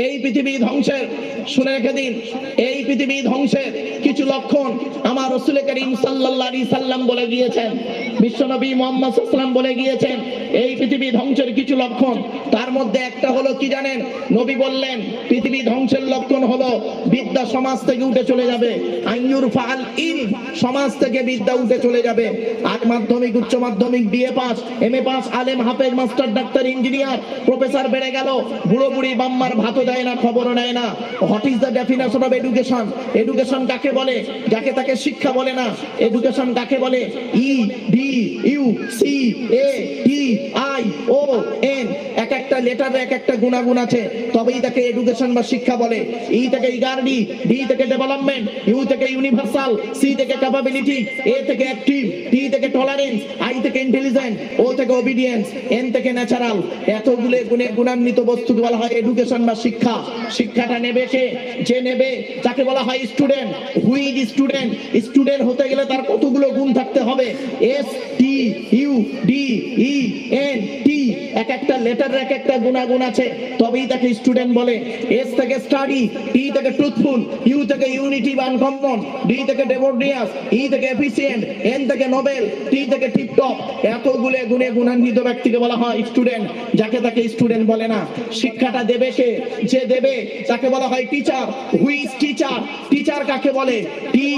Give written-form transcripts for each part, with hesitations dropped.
এই পৃথিবী ধ্বংসের, শুনে রেখে দিন, এই পৃথিবী ধ্বংসের কিছু লক্ষণ আমার রাসূল করিম সাল্লাল্লাহু আলাইহি সাল্লাম বলে গিয়েছেন, বিশ্বনবী মুহাম্মদ সাল্লাল্লাহু আলাইহি সাল্লাম বলে গিয়েছেন এই পৃথিবী ধ্বংসের কিছু লক্ষণ। তার মধ্যে একটা হলো কি জানেন? নবী বললেন পৃথিবী ধ্বংসের লক্ষণ হলো বিদ্যা সমাজ থেকে উঠে চলে যাবে। আইয়ুর ফাল ইল, সমাজ থেকে বিদ্যা উঠে চলে যাবে। আর মাধ্যমিক, উচ্চ মাধ্যমিক, বিএ পাস, এমএ পাস, আলেম, হাফেজ, মাস্টার, ডাক্তার, ইঞ্জিনিয়ার, প্রফেসর বেড়ে গেল, বুড়ো বুড়ি বাম্মার ভাতও দেয় না, খবরও নেয় না। What is the definition of education? Education কাকে বলে? যাকে তাকে শিক্ষা বলে না। এডুকেশন কাকে বলে? E D U C A T I O N, এক একটা লেটারে এক একটা গুণাগুণ আছে, তবেই তাকে এডুকেশন বা শিক্ষা বলে। ই থেকে ইগার্ডি, ডি থেকে ডেভেলপমেন্ট, ইউ থেকে ইউনিভার্সাল, সি থেকে ক্যাপাবিলিটি, এ থেকে অ্যাক্টিভ, টি থেকে টলারেন্স, আই থেকে ইন্টেলিজেন্ট, ও থেকে ওবিডিয়েন্স, এন থেকে ন্যাচারাল। এতগুলো গুণে গুণান্বিত বস্তুকে বলা হয় এডুকেশন বা শিক্ষা। শিক্ষাটা নেবে কে? যে নেবে তাকে বলা হয় student. Who is student? Student হতে গেলে তার কতগুলো গুণ থাকতে হবে? S T U D E N T, এক একটা লেটার এক একটা গুণাগুণ আছে, তবেই তাকে স্টুডেন্ট বলে। এস থেকে স্টাডি, টি থেকে ট্রুথফুল, ইউ থেকে ইউনিটি বা আনকমন, ডি থেকে ডেভোডিয়াস, ই থেকে এফিসিয়েন্ট, এন থেকে নোবেল, টি থেকে টিপটপ। এতগুলো গুণে গুণান্বিত ব্যক্তিকে বলা হয় স্টুডেন্ট, যাকে তাকে স্টুডেন্ট বলে না। শিক্ষাটা দেবে কে? যে দেবে তাকে বলা হয় teacher. Who is teacher? Teacher কাকে বলে? টি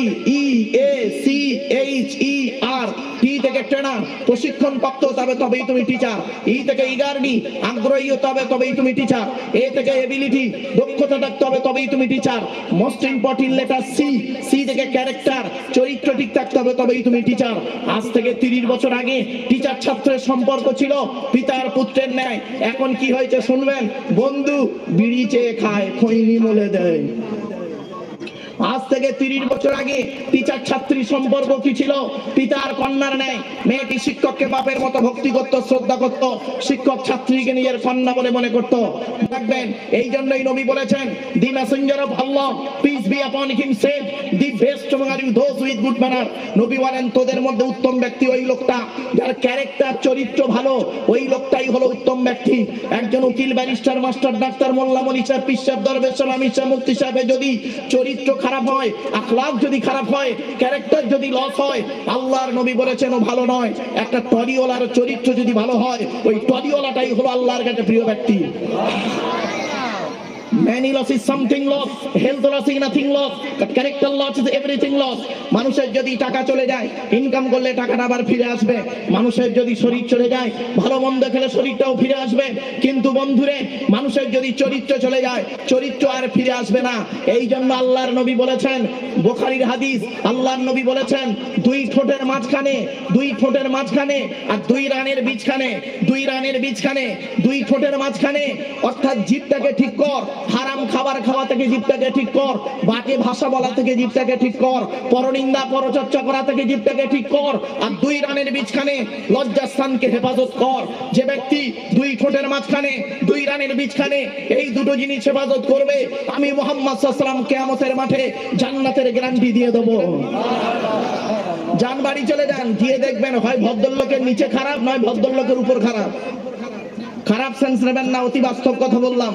ই এ সি এইচ ই আর, টি থেকে ট্রেনার, প্রশিক্ষণ প্রাপ্ত তবে তবেই তুমি টিচার। ই থেকে ইগারডি, আগ্রহী হতে হবে তবেই তুমি টিচার। এ থেকে এবিলিটি, দক্ষতা থাকতে হবে তবেই তুমি teacher. Most important letter C, C থেকে ক্যারেক্টার, চরিত্র ঠিক থাকতে হবে তবেই তুমি টিচার। আজ থেকে 30 বছর আগে টিচার ছাত্রের সম্পর্ক ছিল পিতার পুত্রের ন্যায়। এখন কি হয়েছে শুনবেন? বন্ধু বিড়ি চেয়ে খায়, খৈনি মলে দেয়। আজ থেকে 30 বছর আগে টিচার ছাত্রী সম্পর্ক কি ছিল? পিতার কন্যার ন্যায়। মেয়েটি শিক্ষককে বাপের মতো ভক্তি করত, শ্রদ্ধা করত, শিক্ষক ছাত্রীকে নিজের কন্যা বলে মনে করত। দেখবেন এই জন্যই নবী বলেছেন, দি Messenger of Allah peace be আপন হিম shed, the best among you those with good manner। নবী বলেন তোদের মধ্যে উত্তম ব্যক্তি ওই লোকটা যার ক্যারেক্টার, চরিত্র ভালো, ওই লোকটাই হলো উত্তম ব্যক্তি। একজন উকিল, ব্যারিস্টার, মাস্টার, ডাক্তার, মোল্লা, মৌলভী সাহেব, পীর সাহেব, দরবেশ সাহেব, আমির সাহেব, মুফতি সাহেবের যদি চরিত্র খারাপ হয়, আখলাক যদি খারাপ হয়, ক্যারেক্টার যদি লস হয়, আল্লাহর নবী বলেছেন ও ভালো নয়। একটা টলিওয়ালার চরিত্র যদি ভালো হয়, ওই টলিওয়ালাটাই হলো আল্লাহর কাছে প্রিয় ব্যক্তি। Many loss is something loss, health loss is nothing loss, but character loss is everything loss। মানুষের যদি টাকা চলে যায়, ইনকাম করলে টাকাটা আবার ফিরে আসবে। মানুষের যদি শরীর চলে যায়, ভালো মন্দ খেলে শরীরটাও ফিরে আসবে। কিন্তু বন্ধুরে, মানুষের যদি চরিত্র চলে যায়, চরিত্র আর ফিরে আসবে না। এই জন্য আল্লাহর নবী বলেছেন, বুখারীর হাদিস, আল্লাহর নবী বলেছেন, দুই ঠোঁটের মাঝখানে, দুই ঠোঁটের মাঝখানে আর দুই রানের বীজখানে, দুই রানের বীজখানে, দুই ঠোঁটের মাঝখানে, অর্থাৎ জিভটাকে ঠিক কর। হারাম খাবার খাওয়া থেকে জিভটাকে ঠিক কর, বাজে ভাষা বলা থেকে জিভটাকে ঠিক কর, পরনিন্দা পরচর্চা করা থেকে জিভটাকে ঠিক কর। আর দুই রানের বীজখানে লজ্জাস্থানকে হেফাজত কর। যে ব্যক্তি দুই ঠোঁটের মাঝখানে, দুই রানের বীজখানে এই দুটো জিনিস হেফাজত করবে, আমি মুহাম্মদ সাল্লাল্লাহু আলাইহি ওয়াসাল্লাম কিয়ামতের মাঠে জান্নাতের গ্যারান্টি দিয়ে দেব। যান বাড়ি চলে যান, গিয়ে দেখবেন হয় ভদ্রলোকের নিচে খারাপ, নয় ভদ্রলোকের উপর খারাপ। খারাপ সেন্স নেবেন না, অতি বাস্তব কথা বললাম।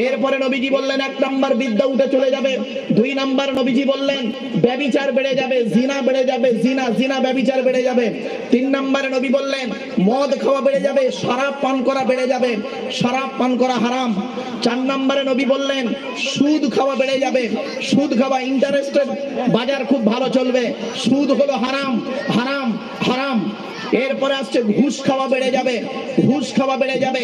এরপরে নবীজি বললেন, 1 নাম্বার বিদ্যা উঠে চলে যাবে। 2 নাম্বার নবীজি বললেন ব্যভিচার বেড়ে যাবে, জিনা বেড়ে যাবে, জিনা ব্যভিচার বেড়ে যাবে। 3 নাম্বারে নবী বললেন মদ খাওয়া বেড়ে যাবে, শরাব পান করা বেড়ে যাবে, শরাব পান করা হারাম। 4 নাম্বারে নবী বললেন সুদ খাওয়া বেড়ে যাবে, সুদ খাওয়া, ইন্টারেস্টেড বাজার খুব ভালো চলবে, সুদ হলো হারাম, হারাম, হারাম। এরপরে আসছে ঘুষ খাওয়া বেড়ে যাবে, ঘুষ খাওয়া বেড়ে যাবে।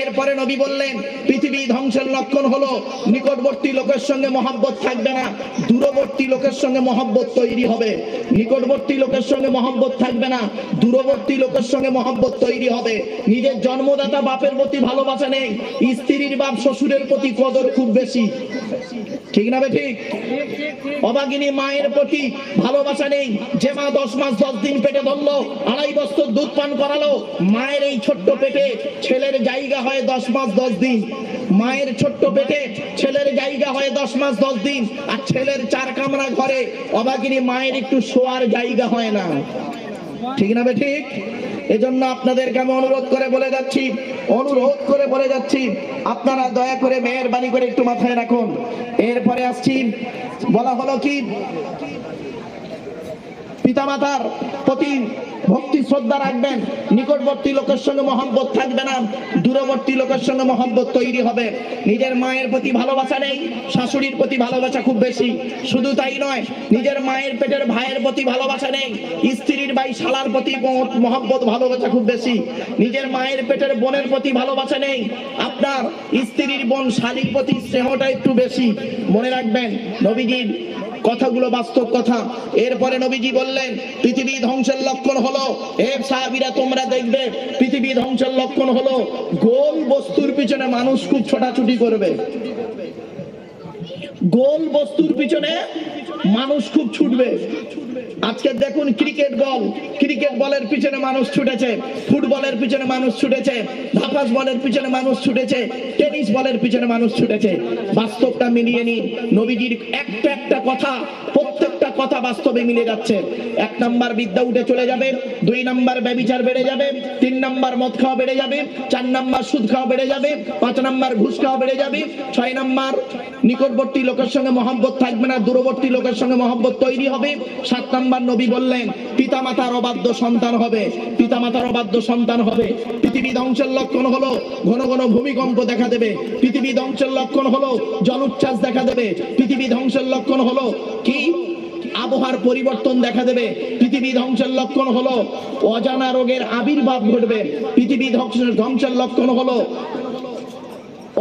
এরপরে নবী বললেন পৃথিবী ধ্বংসের লক্ষণ হলো নিকটবর্তী লোকের সঙ্গে মহব্বত থাকবে না, দূরবর্তী লোকের সঙ্গে মহব্বত তৈরি হবে। নিকটবর্তী লোকের সঙ্গে মহব্বত থাকবে না, দূরবর্তী লোকের সঙ্গে মহব্বত তৈরি হবে। নিজের জন্মদাতা বাপের প্রতি ভালোবাসা নেই, স্ত্রীর বাপ শ্বশুরের প্রতি কদর খুব বেশি। ঠিক না ঠিক? অভাগিনী মায়ের প্রতি ভালোবাসা নেই। যে মা 10 মাস 10 দিন পেটে ধরলো, 2.5 বছর দুধ পান করালো, মায়ের এই ছোট্ট পেটে ছেলের জায়গা হয় 10 মাস 10 দিন। মায়ের ছোট্ট পেটে ছেলের জায়গা হয় 10 মাস 10 দিন। আর ছেলের 4 কামরা ঘরে অভাগিনী মায়ের একটু শোয়ার জায়গা হয় না। ঠিক না ঠিক? এজন্য আপনাদেরকে আমি অনুরোধ করে বলে যাচ্ছি আপনারা দয়া করে মেহেরবানি করে একটু মাথায় রাখুন। এরপরে আসছি, বলা হলো কি পিতামাতার প্রতি ভক্তি শ্রদ্ধা রাখবেন, নিকটবর্তী লোকের সঙ্গে মহব্বত থাকবে না, দূরবর্তী লোকের সঙ্গে মহব্বত তৈরি হবে। নিজের মায়ের প্রতি ভালোবাসা নেই, শাশুড়ির প্রতি ভালোবাসা খুব বেশি। শুধু তাই নয়, নিজের মায়ের পেটের ভাইয়ের প্রতি ভালোবাসা নেই, স্ত্রীর ভাই শালার প্রতি মহব্বত ভালোবাসা খুব বেশি। নিজের মায়ের পেটের বোনের প্রতি ভালোবাসা নেই, আপনার স্ত্রীর বোন শালীর প্রতি স্নেহটা একটু বেশি। মনে রাখবেন নবীজির কথাগুলো বাস্তব কথা। এরপরে নবীজি বললেন পৃথিবী ধ্বংসের লক্ষণ হলো, এ সাহাবীরা তোমরা দেখবে পৃথিবী ধ্বংসের লক্ষণ হলো গোল বস্তুর পিছনে মানুষ খুব ছোটাছুটি করবে। গোল বস্তুর পিছনে মানুষ খুব ছুটবে। আজকে দেখুন ক্রিকেট বলের পিছনে মানুষ ছুটেছে, ফুটবলের পিছনে মানুষ ছুটেছে, ধাপাস বলের পিছনে মানুষ ছুটেছে, টেনিস বলের পিছনে মানুষ ছুটেছে। বাস্তবটা মিলিয়ে নিন, নবীজির একটা কথা, প্রত্যেকটা কথা বাস্তবে মিলে যাচ্ছে। 1 নাম্বার বিদ্যা উঠে চলে যাবে, 2 নাম্বার ব্যভিচার বেড়ে যাবে, 3 নাম্বার মদ খাওয়া বেড়ে যাবে, 4 নাম্বার সুদ খাওয়া বেড়ে যাবে, 5 নাম্বার ঘুষ খাওয়া বেড়ে যাবে, 6 নাম্বার নিকটবর্তী লোকের সঙ্গে মহব্বত থাকবে না, দূরবর্তী লোকের সঙ্গে মহব্বত তৈরি হবে। 7 নাম্বার নবী বললেন পিতামাতার অবাধ্য সন্তান হবে, পিতামাতার অবাধ্য সন্তান হবে। পৃথিবী ধ্বংসের লক্ষণ হলো ঘন ঘন ভূমিকম্প দেখা দেবে, পৃথিবী ধ্বংসের লক্ষণ হলো জলোচ্ছ্বাস দেখা দেবে, পৃথিবী ধ্বংসের লক্ষণ হলো কি আবহাওয়ার পরিবর্তন দেখা দেবে, পৃথিবী ধ্বংসের লক্ষণ হলো অজানা রোগের আবির্ভাব ঘটবে, পৃথিবী ধ্বংসের লক্ষণ হলো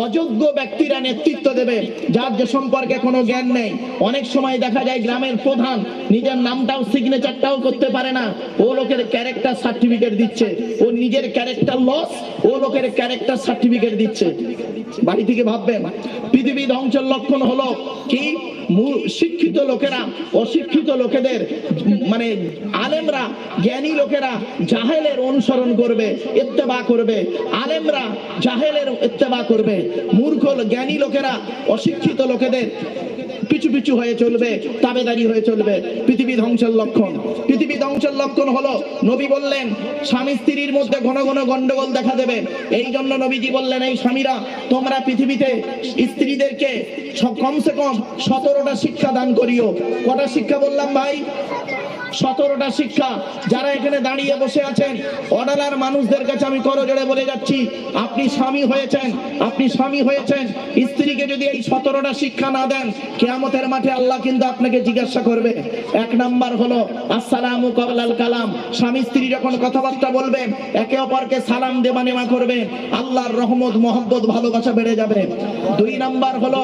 অযোগ্য ব্যক্তিরা নেতৃত্ব দেবে, যার যে সম্পর্কে কোনো জ্ঞান নেই। অনেক সময় দেখা যায় গ্রামের প্রধান নিজের নামটাও সিগনেচারটাও করতে পারে না, ও লোকের ক্যারেক্টার সার্টিফিকেট দিচ্ছে, ও নিজের ক্যারেক্টার লস, ও লোকের ক্যারেক্টার সার্টিফিকেট দিচ্ছে। বাড়ি থেকে ভাববেন পৃথিবী ধ্বংসের লক্ষণ হলো কি শিক্ষিত লোকেরা অশিক্ষিত লোকেদের মানে আলেমরা জ্ঞানী লোকেরা জাহেলের অনুসরণ করবে, ইত্তেবা করবে, আলেমরা জাহেলের ইত্তেবা করবে, মূর্খ জ্ঞানী লোকেরা অশিক্ষিত লোকেদের পিছু পিছু হয়ে চলবে, তাবেদারি হয়ে চলবে। পৃথিবী ধ্বংসের লক্ষণ, পৃথিবী ধ্বংসের লক্ষণ হলো নবী বললেন স্বামী স্ত্রীর মধ্যে ঘন ঘন গন্ডগোল দেখা দেবে। এই জন্য নবীজি বললেন এই স্বামীরা তোমরা পৃথিবীতে স্ত্রীদেরকে কমসে কম 17টা শিক্ষা দান করিও। কটা শিক্ষা বললাম ভাই? 17টা শিক্ষা। যারা এখানে দাঁড়িয়ে বসে আছেন অডালার মানুষদের কাছে আমি করজোড়ে বলে যাচ্ছি, আপনি স্বামী হয়েছেন, স্ত্রীকে যদি এই 17টা শিক্ষা না দেন কিয়ামতের মাঠে আল্লাহ কিন্তু আপনাকে জিজ্ঞাসা করবে। 1 নাম্বার হলো আসসালামু ক্বাবলাল কালাম, স্বামী স্ত্রী যখন কথাবার্তা বলবে একে অপরকে সালাম দেওয়া নেওয়া করবে, আল্লাহর রহমত মহব্বত ভালোবাসা বেড়ে যাবে। 2 নাম্বার হলো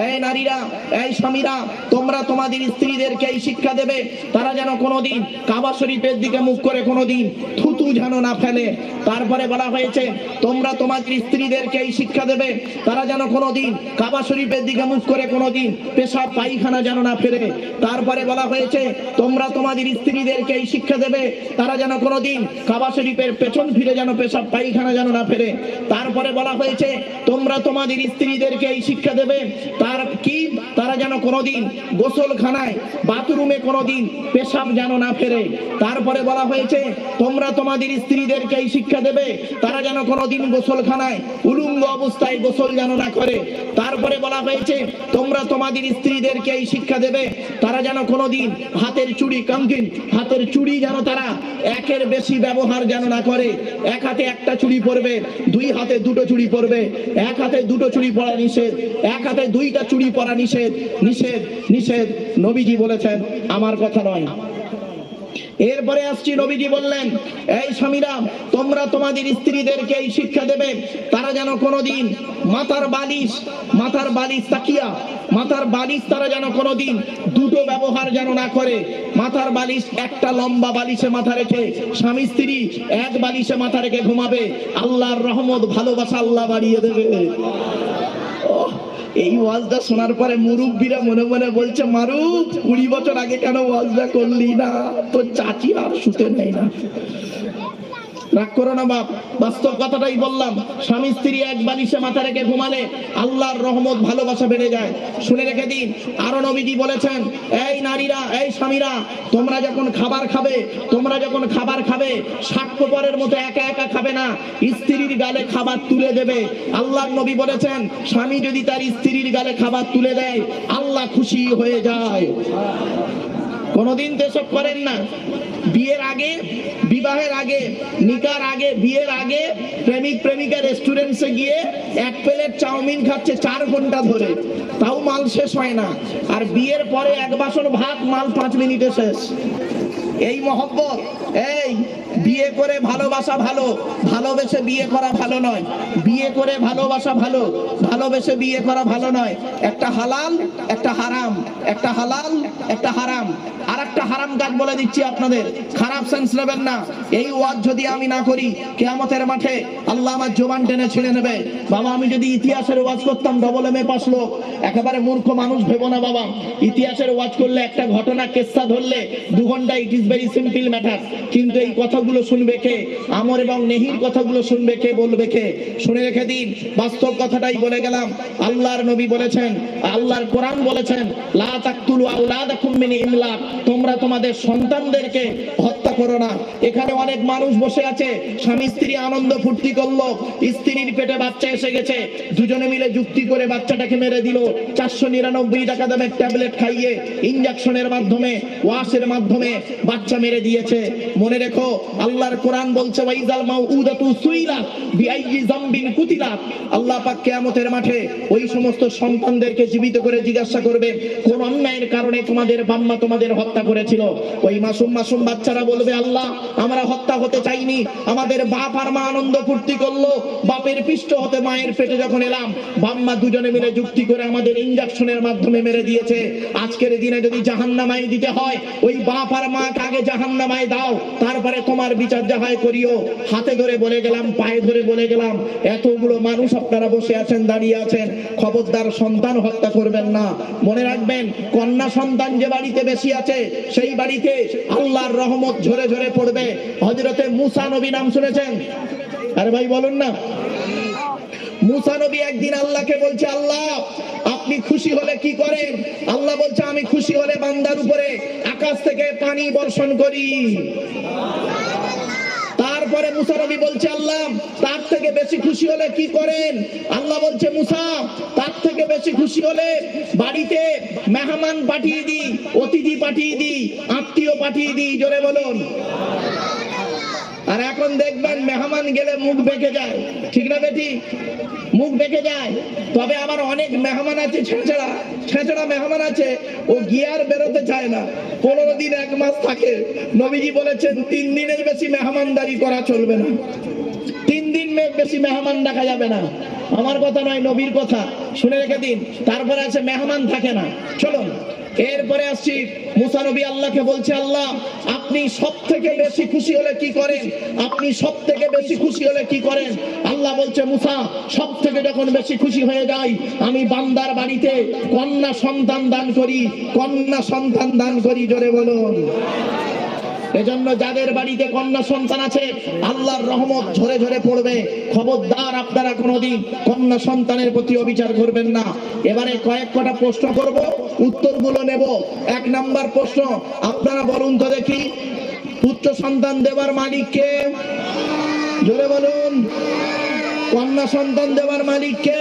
এই নারীরা এই স্বামীরা তোমরা তোমাদের স্ত্রীদেরকে এই শিক্ষা দেবে তারা যেন কোনোদিন কাবা শরীফের দিকে মুখ করে কোনোদিন থুতু যেন না ফেলে। তারপরে বলা হয়েছে তোমরা তোমাদের স্ত্রীদেরকে এই শিক্ষা দেবে তারা যেন কোনোদিন কাবা শরীফের দিকে মুখ করে কোনোদিন পেশাব পায়খানা যেন না ফেলে। তারপরে বলা হয়েছে তোমরা তোমাদের স্ত্রীদেরকে এই শিক্ষা দেবে তারা যেন কোনোদিন কাবা শরীফের পেছন ফিরে যেন পেশাব পায়খানা যেন না ফেলে। তারপরে বলা হয়েছে তোমরা তোমাদের স্ত্রীদেরকে এই শিক্ষা দেবে তারা যেন কোনোদিন গোসলখানায় বাথরুমে কোনোদিন পেশাব যেন না ফেরে। তারপরে বলা হয়েছে তোমরা তোমাদের স্ত্রীদেরকে এই শিক্ষা দেবে তারা যেন কোনোদিন গোসলখানায় উলঙ্গ অবস্থায় গোসল যেন না করে। তারপরে বলা হয়েছে তোমরা তোমাদের স্ত্রীদেরকে এই শিক্ষা দেবে তারা যেন কোনোদিন হাতের চুড়ি কাঙ্কিন হাতের চুড়ি যেন তারা একের বেশি ব্যবহার যেন না করে। এক হাতে একটা চুড়ি পরবে, 2 হাতে 2টো চুড়ি পরবে, এক হাতে 2টো চুড়ি পরা নিষেধ, এক হাতে 2টা চুড়ি পরা নিষেধ, নিষেধ, নিষেধ। নবীজি বলেছেন, আমার কথা নয়। এরপরে আসছি নবীজি বললেন এই স্বামীরা তোমরা তোমাদের স্ত্রীদেরকে এই শিক্ষা দেবে তারা যেন কোনোদিন মাথার বালিশ তাকিয়া মাথার বালিশ তারা যেন কোনোদিন 2টো ব্যবহার যেন না করে। মাথার বালিশ একটা লম্বা বালিশে মাথা রেখে স্বামী স্ত্রী এক বালিশে মাথা রেখে ঘুমাবে, আল্লাহর রহমত ভালোবাসা আল্লাহ বাড়িয়ে দেবে। এই ওয়াজটা শোনার পরে মুরব্বীরা মনে মনে বলছে মারুফ 20 বছর আগে কেন ওয়াজটা করলি না, তোর চাচি আর শুতে নেই না। রাগ করো না বাপ, বাস্তব কথাটাই বললাম। স্বামী স্ত্রী এক বালিশে মাথা রেখে ঘুমালে আল্লাহর রহমত ভালোবাসা বেড়ে যায়। শুনে রেখে দিন, আরো নবীজি বলেছেন, এই নারীরা, এই স্বামীরা, তোমরা যখন খাবার খাবে স্বার্থপরের মতো একা একা খাবে না, স্ত্রীর গালে খাবার তুলে দেবে। আল্লাহর নবী বলেছেন, স্বামী যদি তার স্ত্রীর গালে খাবার তুলে দেয় আল্লাহ খুশি হয়ে যায়। কোনদিন তো এসব করেন না। বিয়ের আগে, বিবাহের আগে, নিকার আগে, বিয়ের আগে প্রেমিক প্রেমিকা রেস্টুরেন্টে গিয়ে এক প্লেট চাউমিন খাচ্ছে 4 ঘন্টা ধরে, তাও মাল শেষ হয় না। আর বিয়ের পরে এক বাসন ভাত, মাল 5 মিনিটে শেষ। এই মহব্বত, এই বিয়ে করে ভালোবাসা ভালো, ভালোবেসে বিয়ে করা ভালো নয়। বিয়ে করে ভালোবাসা ভালো, ভালোবেসে বিয়ে করা ভালো নয়। একটা হালাল, একটা হারাম, একটা হালাল, একটা হারাম। আর একটা হারাম কাজ বলে দিচ্ছি আপনাদের, খারাপ সেন্স নেবেন না। এই ওয়াজ যদি আমি না করি, কিয়ামতের মাঠে আল্লাহ আমার জবান টেনে ছিঁড়ে নেবে। বাবা, আমি যদি ইতিহাসের ওয়াজ করতাম ডবল এম এ পাস লোক, একেবারে মূর্খ মানুষ ভেবো না বাবা। ইতিহাসের ওয়াজ করলে, একটা ঘটনা কেসা ধরলে 2 ঘন্টা, it is very simple matter. কিন্তু এই কথাগুলো শুনবে কে? আমর এবং নেহির কথাগুলো শুনবে কে, বলবে কে? শুনে রেখে দিন, বাস্তব কথাটাই বলে গেলাম। আল্লাহর নবী বলেছেন, আল্লাহর কোরআন বলেছেন, লা তাকতুলু আওলাদাকুম মিন ইমলাক, তোমরা তোমাদের সন্তানদেরকে হত্যা করো না। এখানে অনেক মানুষ বসে আছে, স্বামী স্ত্রী আনন্দ ফুর্তি করলো, স্ত্রীর পেটে বাচ্চা এসে গেছে, দুজনে মিলে যুক্তি করে বাচ্চাটাকে মেরে দিল। 499 টাকা দামের ট্যাবলেট খাইয়ে, ইনজেকশনের মাধ্যমে, ওয়াশের মাধ্যমে বাচ্চা মেরে দিয়েছে। মনে রেখো, আল্লাহর কোরআন বলছে, ওয়াইজাল মাউউদাতু সুইলাত বিআইয়ি যামবিন কুতিলাত। আল্লাহ পাক কিয়ামতের মাঠে ওই সমস্ত সন্তানদেরকে জীবিত করে জিজ্ঞাসা করবে, কোন অন্যায়ের কারণে তোমাদের বাম্মা তোমাদের হত্যা করেছিল? ওই মাসুম মাসুম বাচ্চারা বলবে, আল্লাহ, আমরা হত্যা হতে চাইনি, আমাদের বাপ আর মা আনন্দ ফুর্তি করলো, বাপের পিষ্ট হতে মায়ের পেটে যখন এলাম, বাম্মা দুজনে মিলে যুক্তি করে আমাদের ইনজেকশনের মাধ্যমে মেরে দিয়েছে। আজকের দিনে যদি জাহান্নামায় দিতে হয়, ওই বাপ আর মাকে আগে জাহান্নামায় দাও, তারপরে তোমার বিচার যাহাই করিও। হাতে ধরে বলে গেলাম, পায়ে ধরে বলে গেলাম, এতগুলো মানুষ আপনারা বসে আছেন, দাঁড়িয়ে আছেন, খবরদার সন্তান হত্যা করবেন না। মনে রাখবেন, কন্যা সন্তান যে বাড়িতে বেশি আছে, সেই বাড়িতে আল্লাহর রহমত ঝরে ঝরে পড়বে। হযরতে মুসা নবী নাম শুনেছেন? আরে ভাই বলুন না। মুসা নবী একদিন আল্লাহকে বলছে, আল্লাহ, আপনি খুশি হলে কি করেন? আল্লাহ বলছে, আমি খুশি হলে বান্দার উপরে আকাশ থেকে পানি বর্ষণ করি। তারপরে মুসা নবী বলছে, আল্লাহ, তার থেকে বেশি খুশি হলে কি করেন? আল্লাহ বলছে, মুসা, তার থেকে বেশি খুশি হলে বাড়িতে মেহমান পাঠিয়ে দিই, অতিথি পাঠিয়ে দিই, আত্মীয় পাঠিয়ে দিই। জোরে বলুন। আর এখন দেখবেন মেহমান গেলে মুখ বেঁকে যায়, ঠিক না বেটি? মুখ বেঁকে যায়। তবে আবার অনেক মেহমান আছে, ছেঁচড়া ছেঁচড়া মেহমান আছে, ও গিয়ার বেরোতে চায় না, 15 দিন 1 মাস থাকে। নবীজি বলেছেন 3 দিনের বেশি মেহমানদারি করা চলবে না, 3 দিন বেশি মেহমান ডাকা যাবে না। আমার কথা নয়, নবীর কথা, শুনে রেখে দিন। তারপরে আছে মেহমান থাকে না। চলুন এরপরে আসছি, মুসা নবী আল্লাহকে বলছে, আল্লাহ, আপনি সব থেকে বেশি খুশি হলে কি করেন? আপনি সব থেকে বেশি খুশি হলে কি করেন? আল্লাহ বলছে, মুসা, সব থেকে যখন বেশি খুশি হয়ে যাই, আমি বান্দার বাড়িতে কন্যা সন্তান দান করি, কন্যা সন্তান দান করি। জোরে বলুন। এজন্য যাদের বাড়িতে কন্যা সন্তান আছে, আল্লাহর রহমত ঝরে ঝরে পড়বে। খবরদার আপনারা কোনোদিন কন্যা সন্তানের প্রতি অবিচার করবেন না। এবারে কয়েকটা প্রশ্ন করব, উত্তরগুলো নেব। 1 নাম্বার প্রশ্ন, আপনারা বলুন তো দেখি, পুত্র সন্তান দেবার মালিক কে? জোরে বলুন। কন্যা সন্তান দেবার মালিক কে?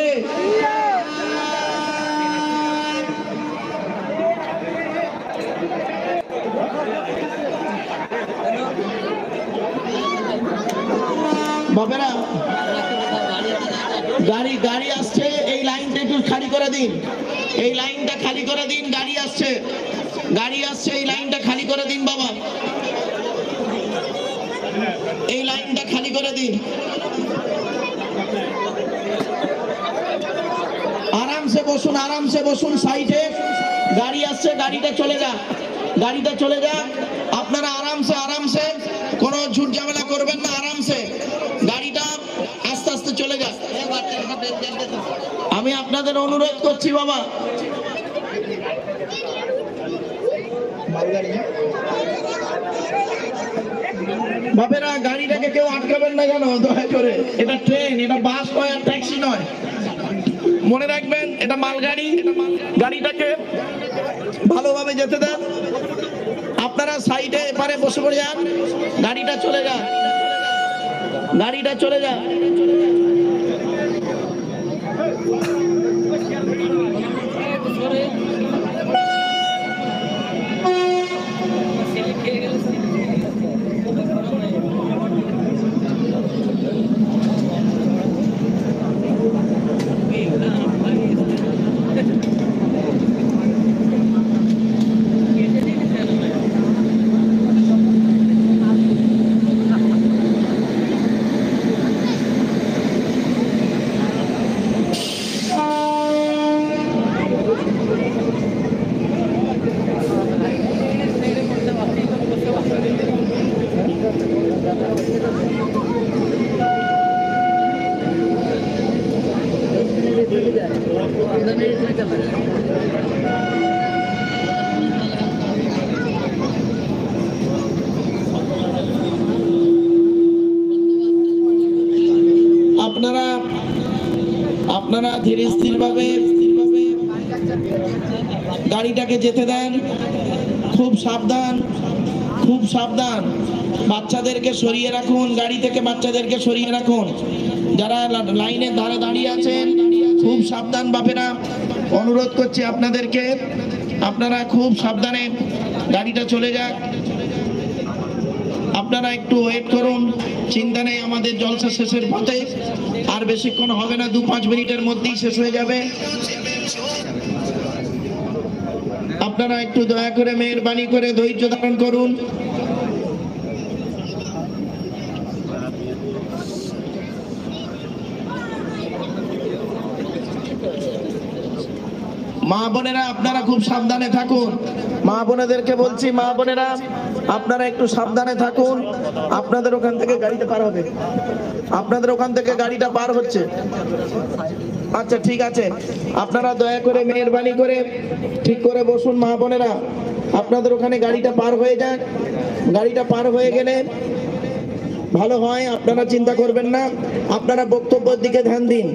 বাবারা, গাড়ি আসছে, এই লাইনটা একটু খালি করে দিন, এই লাইনটা খালি করে দিন। গাড়ি আসছে, এই লাইনটা খালি করে দিন বাবা, এই লাইনটা খালি করে দিন। আরামসে বসুন সাইডে। গাড়ি আসছে, গাড়িটা চলে যাক, আপনারা আরামসে, কোনো ঝুট ঝামেলা করবেন না, আরামসে গাড়িটা আস্তে আস্তে চলে যাক। আমি আপনাদের অনুরোধ করছি বাবা, বাপেরা গাড়িটাকে কেউ আটকাবেন না কেন দয়া করে, এটা ট্রেন, এটা বাস নয় আর ট্যাক্সি নয়, মনে রাখবেন এটা মালগাড়ি। গাড়িটাকে ভালোভাবে যেতে দেন, আপনারা সাইডে এপারে বসে পড়ে যান, গাড়িটা চলে যান, গাড়িটা চলে যান। আপনারা ধীরে স্থির ভাবে গাড়িটাকে যেতে দেন, খুব সাবধান, খুব সাবধান। বাচ্চাদেরকে সরিয়ে রাখুন, গাড়ি থেকে বাচ্চাদেরকে সরিয়ে রাখুন। যারা লাইনের ধারে দাঁড়িয়ে আছেন খুব সাবধান বাপেরা, অনুরোধ করছি আপনাদেরকে, আপনারা খুব সাবধানে গাড়িটা চলে যাক। আপনারা একটু ওয়েট করুন, চিন্তা নেই, আমাদের জলসা শেষের পথে, আর বেশিক্ষণ হবে না, 2-5 মিনিটের মধ্যেই শেষ হয়ে যাবে। আপনারা একটু দয়া করে মেহেরবানি করে ধৈর্য ধারণ করুন। মা বোনেরা আপনারা খুব সাবধানে থাকুন, মা বোনেদেরকে বলছি, মা বোনেরা আপনারা একটু সাবধানে থাকুন। আপনাদের ওখান থেকে গাড়িটা পার হবে, আপনাদের ওখান থেকে গাড়িটা পার হচ্ছে। আচ্ছা ঠিক আছে, আপনারা দয়া করে মেহেরবানি করে ঠিক করে বসুন মা বোনেরা, আপনাদের ওখানে গাড়িটা পার হয়ে যাক। গাড়িটা পার হয়ে গেলে ভালো হয়, আপনারা চিন্তা করবেন না, আপনারা বক্তব্যের দিকে ধ্যান দিন,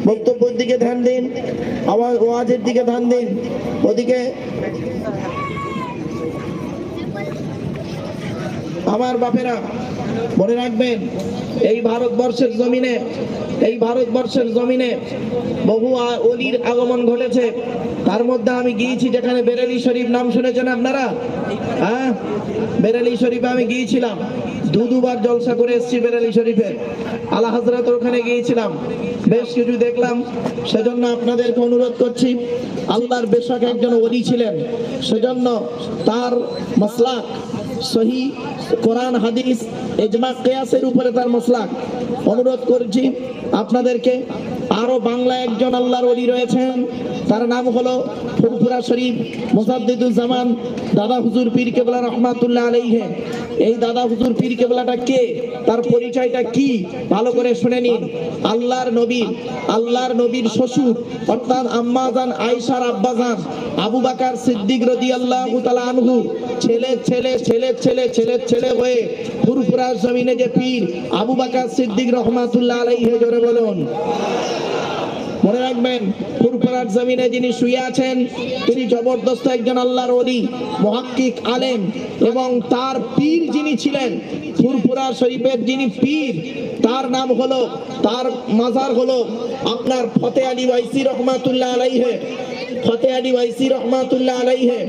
বক্তব্যের দিকে ধ্যান দিন, ওয়াজের দিকে ধ্যান দিন। ওদিকে আমার বাপেরা মনে রাখবেন, এই ভারতবর্ষের জমিনে, এই ভারতবর্ষের জমিনে বহু ওলির আগমন ঘটেছে। তার মধ্যে আমি গিয়েছি যেখানে বেরেলি শরীফ, নাম শুনেছেন আপনারা? হ্যাঁ, বেরেলি শরীফে আমি গিয়েছিলাম, দুবার জলসা করে এসেছি বেরেলি শরীফে। আলা হযরত ওখানে গিয়েছিলাম, বেশ কিছু দেখলাম। সেজন্য আপনাদেরকে অনুরোধ করছি, আল্লাহর বেশক একজন ওলি ছিলেন, সেজন্য তার মাসলাক সহি কোরআন হাদিস ইজমা কিয়াসের উপরে তার মাসলাক। অনুরোধ করছি আপনাদেরকে, আরো বাংলা একজন আল্লাহর ওলি রয়েছেন, তার নাম হলো ফুরফুরা শরীফ মুজাদ্দিদুজ্জামান দাদা হুজুর পীর কেবলা রহমাতুল্লাহ আলাইহি। এই দাদা হুজুর পীর কেবলাটা কে, তার পরিচয়টা কি, ভালো করে শুনে নিন। আল্লাহর নবীর শ্বশুর অর্থাৎ আম্মাজান আয়েশার আব্বাজান আবু বকর সিদ্দিক রাদিয়াল্লাহু তাআলা আনহু ছেলে ছেলে ছেলে ছেলে ছেলে ছেলে হয়ে ফুরফুরা জমিনে যে পীর আবু বকর সিদ্দিক রহমাতুল্লাহ আলাইহি, জোরে বলুন। মনে রাখবেন, ফুরফুরার জমিনে যিনি শুয়ে আছেন তিনি জবরদস্ত একজন আল্লাহর ওলি, মুহাক্কিক, আলেম, এবং তার পীর যিনি ছিলেন ফুরফুরা শরীফের যিনি পীর, তার নাম হলো, তার মাজার হলো আপনার ফতে আলী ওয়াইসি রহমাতুল্লাহ আলাইহি। ফতে আলী ওয়াইসি রহমাতুল্লাহ আলাইহি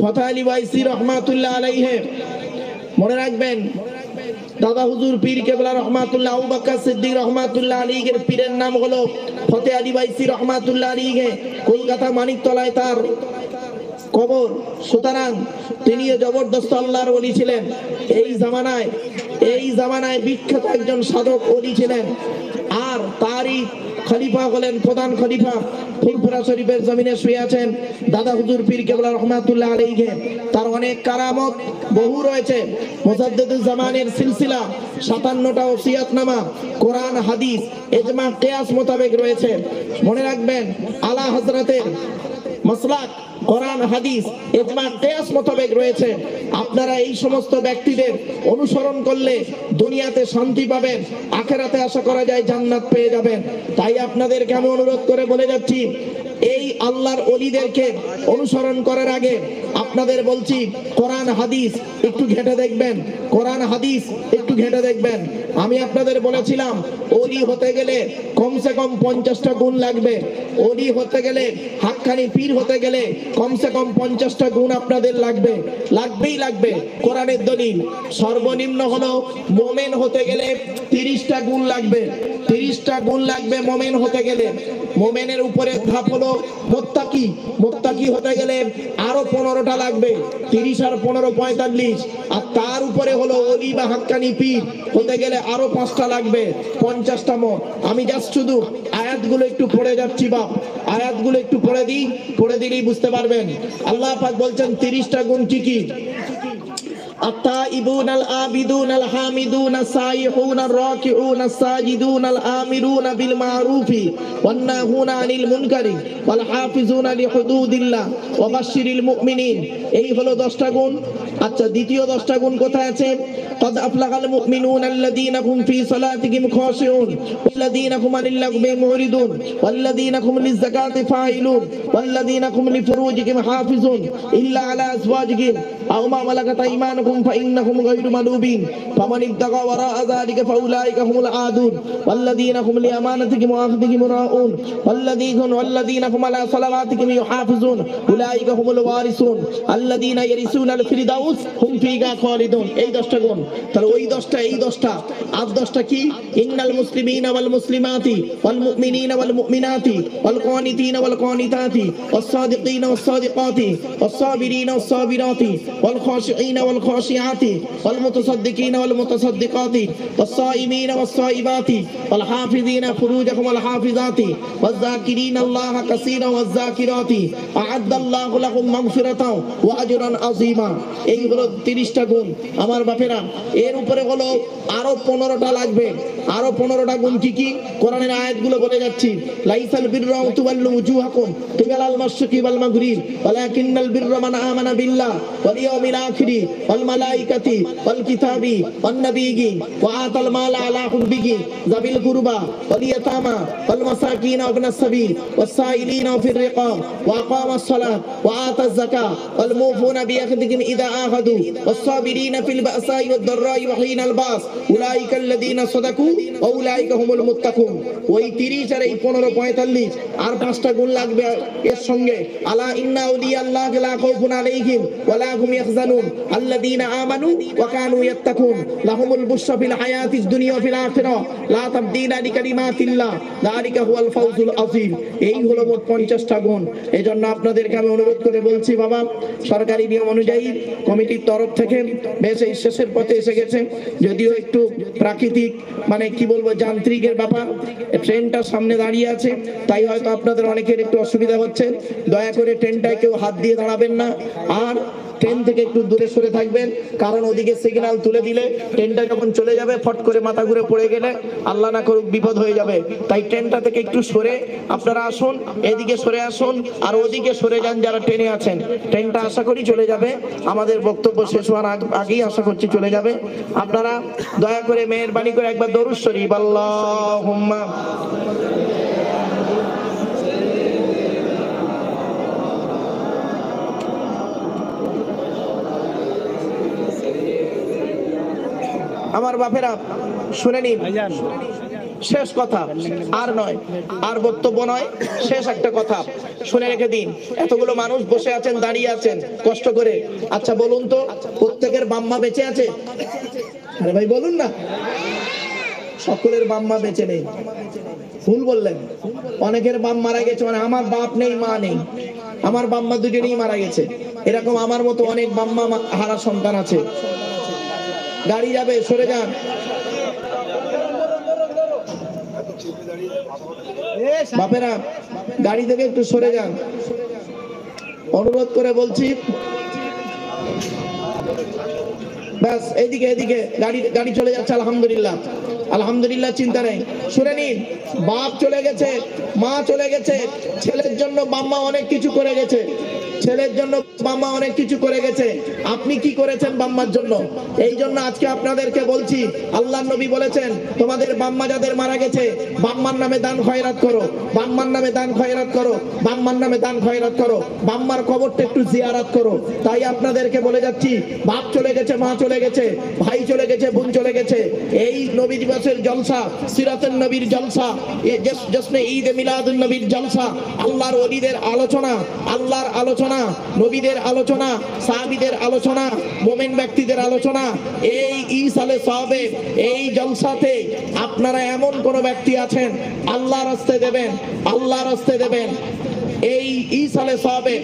ফতে আলী ওয়াইসি রহমাতুল্লাহ আলাইহি। মনে রাখবেন, দাদা হুজুর পীর কেবলা রহমাতুল্লাহ আবু বকর সিদ্দিক রহমাতুল্লাহ আলাইহি এর পীরের নাম হলো ফতে আলী ওয়াইসি রহমাতুল্লাহ আলাইহি। কলকাতা মানিকতলায় তার কবর। সুতরাং তিনি জবরদস্ত আল্লাহর ওলি ছিলেন। এই জামানায় বিখ্যাত একজন সাধক ওলি ছিলেন। আর খলিফা হলেন, প্রধান খলিফা ফুরফুরা শরীফের জমিনে শুয়ে আছেন দাদা হুজুর পীর কেবলা রহমাতুল্লাহ আলাইহি। তার অনেক কারামত বহু রয়েছে। মুজাদ্দিদুজ জামানের সিলসিলা 57টা ওসিয়তনামা, কোরআন হাদিস ইজমা কিয়াস মোতাবেক রয়েছে। মনে রাখবেন আলা হযরতের মাসলাক কোরআন হাদিস ইজমা কিয়াস মোতাবেক রয়েছে। আপনারা এই সমস্ত ব্যক্তিদের অনুসরণ করলে দুনিয়াতে শান্তি পাবেন, আখিরাতে আশা করা যায় জান্নাত পেয়ে যাবেন। তাই আপনাদেরকে আমি অনুরোধ করে বলে যাচ্ছি, এই আল্লাহর ওলিদেরকে অনুসরণ করার আগে আপনাদের বলছি কোরআন হাদিস একটু ঘেঁটে দেখবেন, কোরআন হাদিস একটু ঘেঁটে দেখবেন। আমি আপনাদের বলেছিলাম ওলি হতে গেলে কমসে কম 50টা গুণ লাগবে। ওলি হতে গেলে, হাক্কানি পীর হতে গেলে কমসে কম 50টা গুণ আপনাদের লাগবে, লাগবেই লাগবে। কোরআনের দলিল সর্বনিম্ন হলো মুমিন হতে গেলে 30টা গুণ লাগবে, 30টা গুণ লাগবে মুমিন হতে গেলে। মুমিনের উপরে ধাপ হলো মুত্তাকি, মুত্তাকি হতে গেলে আরো 15টা লাগবে, 30 আর 15 45। আর তার উপরে হলো ওলি বা হাক্কানি পীর হতে গেলে আরো 5টা লাগবে, 50টা মোট। আমি জাস্ট শুধু আয়াতগুলো একটু পড়ে যাচ্ছি বাপ, আয়াতগুলো একটু পড়ে দিই, পড়ে দিলেই বুঝতে পারবেন। আল্লাহ পাক বলছেন 30টা গুণ কি কি? التائبون العابدون الحامدون السائحون الراكعون الساجدون الآمرون بالمعروف والناهون عن المنكر والحافظون لحدود الله وبشر المؤمنين। এই হলো 10টা গুণ। আচ্ছা, দ্বিতীয় 10টা গুণ কোথায় আছে? قد أفلح المؤمنون الذين هم في صلاتهم خاشعون والذين هم عن اللغو معرضون والذين هم للزكاة فاعلون والذين هم لفروجهم حافظون إلا على أزواجهم أو ما ملكت أيمانهم فإنهم غير ملومين فمن ابتغى وراء ذلك فأولئك هم العادون والذين هم لأمانتهم وعهدهم راعون والذين هم على صلواتهم يحافظون أولئك هم الوارثون الذين يرثون الفردوس هم فيها خالدون। এই 10টা গুণ। তাহলে ওই 10টা, এই 10টা, আর 10টা কি? ইন্নাল মুসলিমিনা ওয়াল মুসলিমাতি ওয়াল মুমিনিনা ওয়াল মুমিনাতি ওয়াল কানিতিনা ওয়াল কানিতাতি ওয়াস সাদিকিনা ওয়াস সাদিকাতি ওয়াস সাবিরিনা ওয়াস সাবিরাতি ওয়াল খাশিঈনা ওয়াল খাশিআতি ওয়াল মুতাসাদ্দিকিনা ওয়াল মুতাসাদ্দিকাতি ওয়াস সাইমিনা ওয়াস সাইবাতি ওয়াল হাফিজিনা ফুরুজাহুম ওয়াল হাফিজাতি ওয়াজ যাকিরিনা আল্লাহা কাসীরা ওয়াজ যাকিরাতি আ'আদ্দাল্লাহু লাহুম মাগফিরাতাও ওয়া আজরান আযীমা। এই হলো 30টা গুণ আমার বাপেরা। এর উপরে হলো আরো 15টা লাগবে, আরো 15টা গুণ কি কি? কোরআনের আয়াতগুলো বলে যাচ্ছি। লাইসাল বিররা আন তুওয়াল্লু ওয়ুজুহাকুম কিবালাল মাশরিকি ওয়াল মাগরিব ওয়ালাকিন্নাল বিররা মান আমানা বিল্লাহ ওয়াল ইয়াউমিল আখিরি ওয়াল মালাইকাতি ওয়াল কিতাবি ওয়ান নাবিয়্যিন ওয়া আতাল মালা আলা হুব্বিহি যাবিল কুরবা ওয়াল ইয়াতামা ওয়াল মাসাকিন ওয়া ইবনাস সাবিল ওয়াস সাইলিনা ফির রিকাব ওয়া আকামাস সালাত ওয়া আতাজ যাকাত ওয়াল মুফুনা বিআহদিহিম ইযা আহাদু ওয়াস সাবিরিনা ফিল বাসাই ওয়াদ দাররাই ওয়া হিনাল বাস উলাইকা আল্লাযীনা সাদাকু ওয়া উলাইকা হুমুল মুত্তাকুন। ওই 30 আর এই 15 45 আর 5টা গুণ লাগবে এর সঙ্গে। আলা ইন্না আউলিয়াল্লাহি লা খাউফুন আলাইহিম ওয়া লা হুম ইয়াহজানুন আল্লাযীনা আমানু ওয়া কানু ইয়াত্তাকুন লাহুমুল বুশরা ফিল হায়াতিদ দুনিয়া ওয়া ফিল আখিরাহ লা তাবদীলা লিকালিমাতিল্লাহ যালিকা হুয়াল ফাওজুল আযীম। এই হলো মোট 50টা গুণ। এজন্য আপনাদেরকে আমি অনুরোধ করে বলছি বাবা, সরকারি নিয়ম অনুযায়ী কমিটির তরফ থেকে বেশ এই শেষের পথে এসে গেছে, যদিও একটু প্রাকৃতিক মানে কি বলবো যান্ত্রিকের ব্যাপার, ট্রেনটা সামনে দাঁড়িয়ে আছে, তাই হয়তো আপনাদের অনেকের একটু অসুবিধা হচ্ছে। দয়া করে ট্রেনটায় কেউ হাত দিয়ে দাঁড়াবেন না, আর ট্রেন থেকে একটু দূরে সরে থাকবেন, কারণ ওদিকে সিগন্যাল তুলে দিলে ট্রেনটা যখন চলে যাবে ফট করে মাথা ঘুরে পড়ে গেলে আল্লাহ না করুক বিপদ হয়ে যাবে। তাই ট্রেনটা থেকে একটু সরে আপনারা আসুন, এদিকে সরে আসুন আর ওদিকে সরে যান যারা ট্রেনে আছেন। ট্রেনটা আশা করি চলে যাবে, আমাদের বক্তব্য শেষ হওয়ার আগেই আশা করছি চলে যাবে। আপনারা দয়া করে মেহেরবানি করে একবার দরুদ শরীফ আল্লাহুম্মা আমার বাপেরা শুনে নিন, শেষ কথা আর নয়, আর বক্তব্য নয়, শেষ একটা কথা শুনে রেখে দিন। এতগুলো মানুষ বসে আছেন, দাঁড়িয়ে আছেন কষ্ট করে। আচ্ছা বলুন তো, প্রত্যেকের বাম্মা বেঁচে আছে? আরে ভাই বলুন না, সকলের বাম্মা বেঁচে নেই। ভুল বললেন, অনেকের বাপ মারা গেছে, মানে আমার বাপ নেই মা নেই, আমার বাম্মা দুজনেই মারা গেছে। এরকম আমার মতো অনেক বাম্মা হারা সন্তান আছে। গাড়ি যাবে, সরে যান। বাপেরা গাড়ি থেকে একটু সরে যান, অনুরোধ করে বলছি। ব্যাস এইদিকে এইদিকে গাড়ি গাড়ি চলে যাচ্ছে। আলহামদুলিল্লাহ আলহামদুলিল্লাহ, চিন্তা নেই। শুনে নিন, বাপ চলে গেছে, মা চলে গেছে, ছেলের জন্য বাম্মা অনেক কিছু করে গেছে, ছেলের জন্য বাম্মা অনেক কিছু করে গেছে। আপনি কি করেছেন বাম্মার জন্য? এই জন্য আজকে আপনাদেরকে বলছি, আল্লাহর নবী বলেছেন তোমাদের বাম্মা যাদের মারা গেছে বাম্মার নামে দান খয়রাত করো, বাম্মার নামে দান খয়রাত করো, বাম্মার নামে দান খয়রাত করো, বাম্মার কবরটা একটু জিয়ারত করো। তাই আপনাদেরকে বলে যাচ্ছি, বাপ চলে গেছে, মা চলে গেছে, ভাই চলে গেছে, বোন চলে গেছে, এই নবী দিবসের জলসা, সিরাতুন নবীর জলসা, জশ্নে ঈদ মিলাদুন নবীর জলসা, আল্লাহর ওলিদের আলোচনা, আল্লাহর আলোচনা, নবীদের আলোচনা, সাহাবীদের আলোচনা, মুমিন ব্যক্তিদের আলোচনা, এই ইসালে সাহাবে, এই জলসাতে আপনারা এমন কোন ব্যক্তি আছেন আল্লাহর রাস্তায় দেবেন, আল্লাহর রাস্তায় দেবেন। এই ইসালে সাহাবে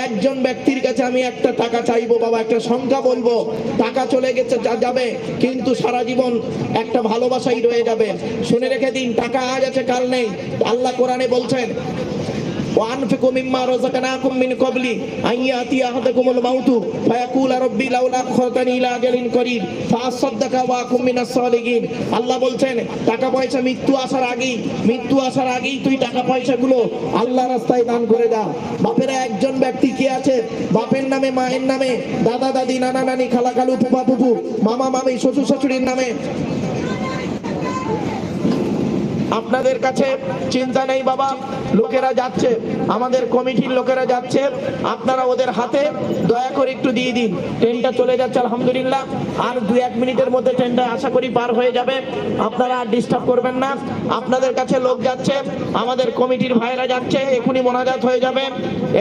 একজন ব্যক্তির কাছে আমি একটা টাকা চাইবো বাবা, একটা সংখ্যা বলবো, টাকা চলে গেছে যা যাবে, কিন্তু সারা জীবন একটা ভালোবাসাই রয়ে যাবে। শুনে রেখে দিন, টাকা আজ আছে কাল নেই। আল্লাহ কোরআনে বলছেন, وأنفقوا مما رزقناكم من قبل أن يأتي أحدكم الموت فيقول ربي لولا أخرتني إلى أجل قريب فأصدق وأكن من الصالحين। আল্লাহ বলছেন, টাকা পয়সা মৃত্যু আসার আগেই, মৃত্যু আসার আগেই তুই টাকা পয়সাগুলো আল্লাহ রাস্তায় দান করে দাও। বাপেরা একজন ব্যক্তি কি আছে, বাপের নামে, মায়ের নামে, দাদা দাদি, নানা নানি, খালা খালু, ফুফা ফুফু, মামা মামি, শ্বশুর শাশুড়ির নামে। আপনাদের কাছে চিন্তা নেই বাবা, লোকেরা যাচ্ছে, আমাদের কমিটির লোকেরা যাচ্ছে, আপনারা ওদের হাতে দয়া করে একটু দিয়ে দিন। ট্রেনটা চলে যাচ্ছে আলহামদুলিল্লাহ, আর 2-1 মিনিটের মধ্যে ট্রেনটা আশা করি পার হয়ে যাবে। আপনারা আর ডিস্টার্ব করবেন না। আপনাদের কাছে লোক যাচ্ছে, আমাদের কমিটির ভাইরা যাচ্ছে, এখনই মোনাজাত হয়ে যাবে,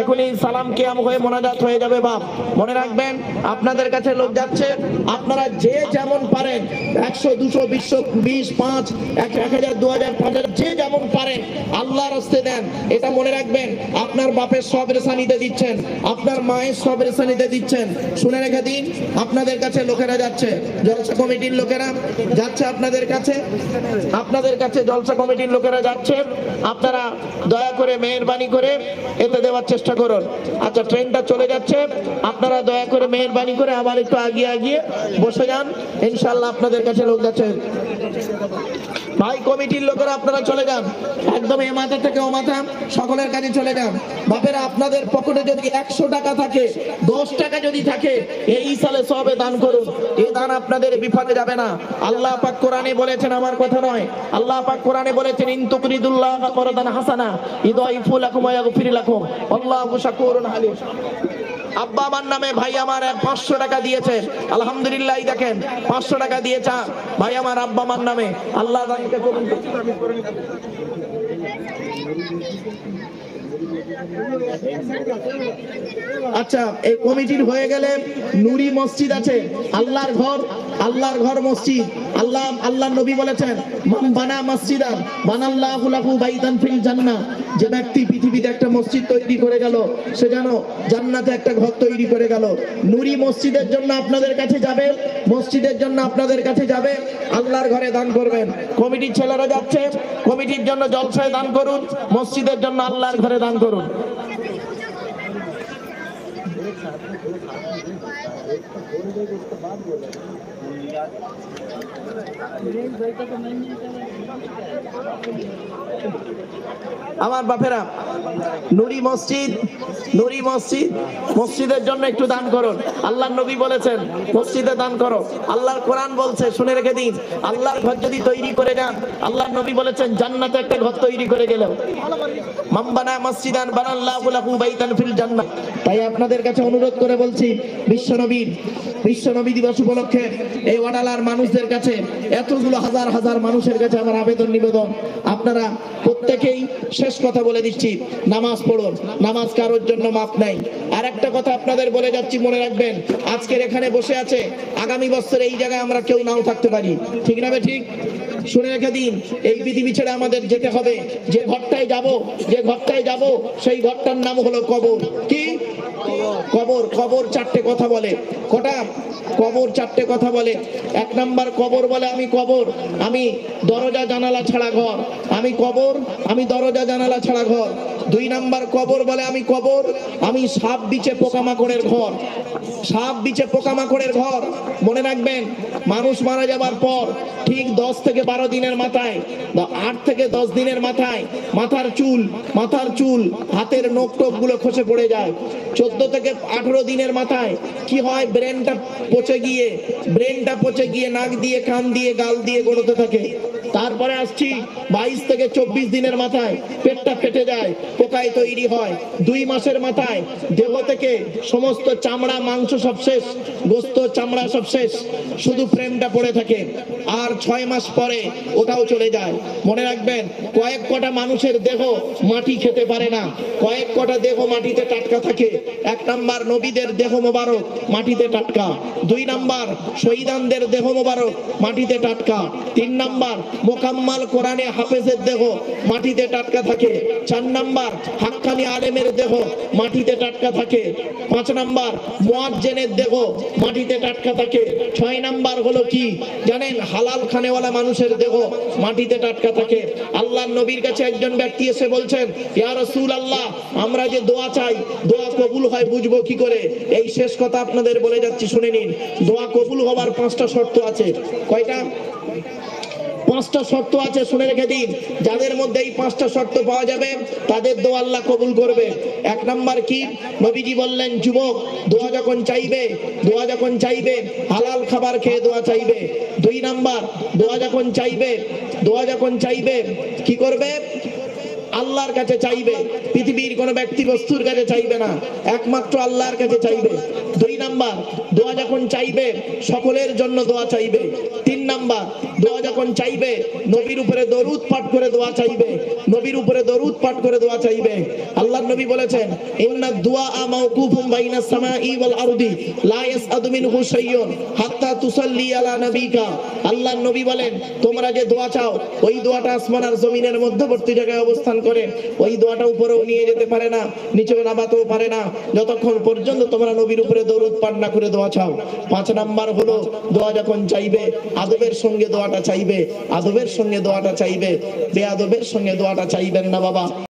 এখনই সালাম কিয়াম হয়ে মোনাজাত হয়ে যাবে। বাপ মনে রাখবেন, আপনাদের কাছে লোক যাচ্ছে, আপনারা যে যেমন পারেন 100, 200, 20, 5, 1000, 2000, 5000 যে যেমন পারেন আল্লাহর রাস্তায় দেন। এটা মনে রাখবেন, আপনার বাপের সব রেসানিতে দিচ্ছেন, আপনার মায়ের সব রেসানিতে দিচ্ছেন। শুনে রেখে দিন, আপনাদের কাছে লোকেরা যাচ্ছে, জলসা কমিটির লোকেরা যাচ্ছে আপনাদের কাছে, আপনাদের কাছে জলসা কমিটির লোকেরা যাচ্ছে। আপনারা দয়া করে মেহেরবানি করে এতে দেওয়ার চেষ্টা করুন। আচ্ছা, ট্রেনটা চলে যাচ্ছে, আপনারা দয়া করে মেহেরবানি করে আবার একটু আগিয়ে আগিয়ে বসে যান, ইনশাআল্লাহ আপনাদের কাছে লোক যাচ্ছে। ভাই কমিটির লোকেরা আপনারা চলে যান, একদম এ মাথা থেকে ও মাথা সকলের কাছে চলে যান। বাপেরা আপনাদের পকেটে যদি 100 টাকা থাকে, 10 টাকা যদি থাকে, এই সালে সবে দান করুন। এই দান আপনাদের বিফলে যাবে না। আল্লাহ পাক কোরআনে বলেছেন, আমার কথা নয়, আল্লাহ পাক কোরআনে বলেছেন, ইন তুকরিদুল্লাহ করদান হাসানা ইদাইফু লাকুম ওয়া ইয়াগফির লাকুম আল্লাহু শাকুরুন হালিম। আব্বা আমার নামে ভাই আমার 500 টাকা দিয়েছে, আলহামদুলিল্লাহ। দেখেন 500 টাকা দিয়েছে ভাই আমার, আব্বা আমার নামে, আল্লাহ দানকে কবুল করুন। আচ্ছা, এই কমিটির হয়ে গেলে নুরি মসজিদ আছে, আল্লাহর ঘর, আল্লাহর ঘর মসজিদ। আল্লাহ নবী বলেছেন, মান বানা মসজিদান বানাল্লাহু লাহু বাইতান ফিল জান্নাহ। যে ব্যক্তি পৃথিবীতে একটা মসজিদ তৈরি করে গেল, সে যেন জান্নাতে একটা ঘর তৈরি করে গেল। নুরি মসজিদের জন্য আপনাদের কাছে যাবে, মসজিদের জন্য আপনাদের কাছে যাবে, আল্লাহর ঘরে দান করবেন। কমিটির ছেলেরা যাচ্ছে, কমিটির জন্য জলসায় দান করুন, মসজিদের জন্য আল্লাহর ঘরে দান করুন। আমার বাপেরা, নুরি মসজিদ, নুরি মসজিদ, মসজিদের জন্য একটু দান করুন। আল্লাহর নবী বলেছেন মসজিদে দান করো, আল্লাহর কোরআন বলছে, শুনে রেখে দিন। আল্লাহর ঘর যদি তৈরি করে যান, আল্লাহর নবী বলেছেন জান্নাতে একটা ঘর তৈরি করে গেল। মান বানা মসজিদান বানাল্লাহু লাহু বাইতান ফিল জান্নাহ। তাই আপনাদের কাছে অনুরোধ করে বলছি, বিশ্বনবী দিবস উপলক্ষে এই ওয়াডালার মানুষদের কাছে, এতগুলো হাজার হাজার মানুষের কাছে আমার আবেদন নিবেদন, আপনারা প্রত্যেকেই শেষ কথা বলে দিচ্ছি, নামাজ পড়ুন। নামাজ কারোর জন্য মাপ নাই। আর একটা কথা আপনাদের বলে যাচ্ছি, মনে রাখবেন, আজকের এখানে বসে আছে, আগামী বছর এই জায়গায় আমরা কেউ নাও থাকতে পারি, ঠিক না? ঠিক শুনে রেখে দিন, এই পৃথিবী ছেড়ে আমাদের যেতে হবে। যে ঘরটায় যাব সেই ঘরটার নাম হলো কবর। কি কবর, কবর চারটে কথা বলে। কটা? কবর চারটে কথা বলে। এক নাম্বার কবর বলে আমি কবর, আমি দরজা জানালা ছাড়া ঘর, আমি কবর, আমি দরজা জানালা ছাড়া ঘর। দুই নাম্বার কবর বলে আমি কবর, আমি সাপ বিছে পোকামাকড়ের ঘর, সাপ বিছে পোকামাকড়ের ঘর। মনে রাখবেন, মানুষ মারা যাবার পর ঠিক 10 থেকে 12 দিনের মাথায়, 8 থেকে 10 দিনের মাথায় মাথার চুল হাতের নখ টোপ গুলো খসে পড়ে যায়। 14 থেকে 18 দিনের মাথায় কি হয়, ব্রেনটা পচে গিয়ে নাক দিয়ে, কান দিয়ে, গাল দিয়ে গড়তে থাকে। তারপরে আসছি 22 থেকে 24 দিনের মাথায় পেটটা ফেটে যায়, পোকায় তৈরি হয়। 2 মাসের মাথায় দেহ থেকে সমস্ত চামড়া মাংস সব শেষ, গোস্ত চামড়া সব শেষ, শুধু প্রেমটা পড়ে থাকে। আর 6 মাস পরে ওটাও চলে যায়। মনে রাখবেন, কয়েক কটা মানুষের দেহ মাটি খেতে পারে না, কয়েক কটা দেহ মাটিতে টাটকা থাকে। 1 নাম্বার নবীদের দেহ মোবারক মাটিতে টাটকা। 2 নাম্বার শহীদানদের দেহ মোবারক মাটিতে টাটকা। 3 নাম্বার মোকাম্মাল কোরআনে হাফেজের দেহ মাটিতে টাটকা থাকে। 4 নাম্বার হাক্কানি আলেমের দেহ মাটিতে টাটকা থাকে। 5 নাম্বার মুয়াজ্জিনের দেহ মাটিতে টাটকা থাকে। 6 নাম্বার হলো কি জানেন, হালাল খানেওয়ালা মানুষের দেহ মাটিতে টাটকা থাকে। আল্লাহর নবীর কাছে একজন ব্যক্তি এসে বলছেন, ইয়া রাসূলুল্লাহ, আমরা যে দোয়া চাই, দোয়া কবুল হয় বুঝবো কি করে? এই শেষ কথা আপনাদের বলে যাচ্ছি, শুনে নিন। দোয়া কবুল হবার 5টা শর্ত আছে। কয়টা? 5টা শর্ত আছে, শুনে রেখে দিন। যাদের মধ্যে এই 5টা শর্ত পাওয়া যাবে তাদের দোয়া আল্লাহ কবুল করবে। 1 নাম্বার কি? নবীজি বললেন, যুবক দোয়া যখন চাইবে হালাল খাবার খেয়ে দোয়া চাইবে। 2 নাম্বার, দোয়া যখন চাইবে কি করবে? আল্লাহর কাছে চাইবে, পৃথিবীর কোন ব্যক্তি বস্তুর কাছে চাইবে না, একমাত্র আল্লাহর কাছে চাইবে। 2 নাম্বার, দোয়া যখন চাইবে সকলের জন্য দোয়া চাইবে। 3 নাম্বার, দোয়া যখন চাইবে নবীর উপরে দরুদ পাঠ করে দোয়া চাইবে, নবীর উপরে দরুদ পাঠ করে দোয়া চাইবে। আল্লাহর নবী বলেছেন, ইন্নাদ দুআ মাওকুফুন বাইনাস সামাই ওয়াল আরদি লা ইয়াসআদু মিনহু শাইউন হাত্তা তুসাল্লি আলা নবিকা। আল্লাহর নবী বলেন, তোমরা যে দোয়া চাও ওই দোয়াটা আসমান আর জমিনের মধ্যবর্তী জায়গায় অবস্থান করে, ওই দোয়াটা উপরেও নিয়ে যেতে পারে না, নিচেও নামাতেও পারে না, যতক্ষণ পর্যন্ত তোমরা নবীর উপরে দরুদ পাঠ না করে দোয়া চাও। 5 নাম্বার হলো, দোয়া যখন চাইবে আদবের সঙ্গে দোয়াটা চাইবে, আদবের সঙ্গে দোয়াটা চাইবে, বেয়াদবের সঙ্গে দোয়াটা চাইবেন না বাবা।